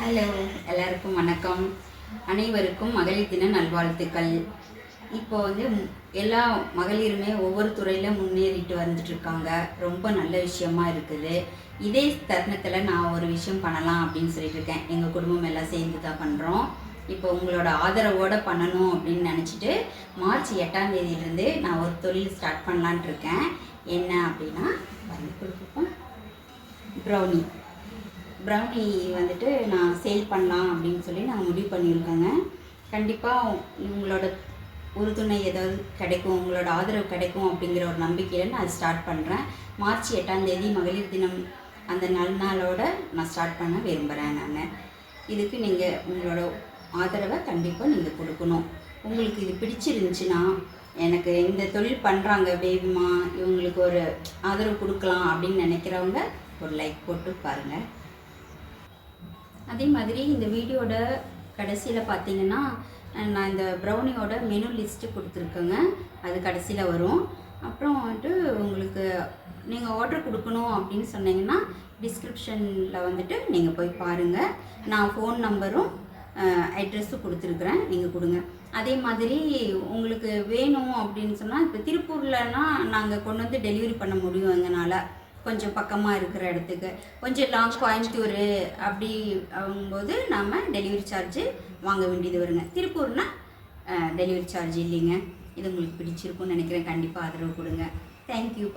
Hello, எல்லாருக்கும் வணக்கம். அனைவருக்கும் மகளிர் தின நல்வாழ்த்துக்கள். இப்போ வந்து எல்லா மகளிருமே ஒவ்வொரு துறையில் முன்னேறிட்டு வந்துட்டுருக்காங்க. ரொம்ப நல்ல விஷயமா இருக்குது. இதே தருணத்தில் நான் ஒரு விஷயம் பண்ணலாம் அப்படின்னு சொல்லிட்டு இருக்கேன். எங்கள் குடும்பம் எல்லாம் சேர்ந்து தான் பண்ணுறோம். இப்போ உங்களோட ஆதரவோடு பண்ணணும் அப்படின்னு நினச்சிட்டு மார்ச் 8ஆம் தேதியிலேருந்து நான் ஒரு தொழில் ஸ்டார்ட் பண்ணலான்ட்டு இருக்கேன். என்ன அப்படின்னா கொடுப்போம் ப்ரௌனி ப்ரௌனி வந்துட்டு நான் சேல் பண்ணலாம் அப்படின்னு சொல்லி நாங்கள் முடிவு பண்ணியிருக்கோங்க. கண்டிப்பாக உங்களோட உறுதுணை ஏதாவது கிடைக்கும், உங்களோட ஆதரவு கிடைக்கும் அப்படிங்கிற ஒரு நம்பிக்கையில் நான் ஸ்டார்ட் பண்ணுறேன். மார்ச் 8ஆம் தேதி மகளிர் தினம் அந்த நாளோட நான் ஸ்டார்ட் பண்ண விரும்புகிறேன். நான் இதுக்கு நீங்கள் உங்களோட ஆதரவை கண்டிப்பாக நீங்கள் கொடுக்கணும். உங்களுக்கு இது பிடிச்சிருந்துச்சுன்னா, எனக்கு இந்த தொழில் பண்ணுறாங்க பேபிமா, இவங்களுக்கு ஒரு ஆதரவு கொடுக்கலாம் அப்படின்னு நினைக்கிறவங்க ஒரு லைக் போட்டு பாருங்கள். அதே மாதிரி இந்த வீடியோட கடைசியில் பார்த்தீங்கன்னா, நான் இந்த ப்ரௌனியோட மெனு லிஸ்ட்டு கொடுத்துருக்கேங்க. அது கடைசியில் வரும். அப்புறம் வந்துட்டு உங்களுக்கு நீங்கள் ஆர்டர் கொடுக்கணும் அப்படின்னு சொன்னீங்கன்னா டிஸ்கிரிப்ஷனில் வந்துட்டு நீங்கள் போய் பாருங்கள். நான் ஃபோன் நம்பரும் அட்ரெஸ்ஸும் கொடுத்துருக்குறேன், நீங்கள் கொடுங்க. அதே மாதிரி உங்களுக்கு வேணும் அப்படின்னு சொன்னால், இப்போ திருப்பூர்லனா நாங்கள் கொண்டு வந்து டெலிவரி பண்ண முடியும் எங்களால். கொஞ்சம் பக்கமாக இருக்கிற இடத்துக்கு, கொஞ்சம் லாங் கோயம்புத்தூர் அப்படி ஆகும்போது நாம் டெலிவரி சார்ஜு வாங்க வேண்டியது வருங்க. திருப்பூர்னால் டெலிவரி சார்ஜ் இல்லைங்க. இது உங்களுக்கு பிடிச்சிருக்குன்னு நினைக்கிறேன். கண்டிப்பாக ஆதரவு கொடுங்க. தேங்க்யூ.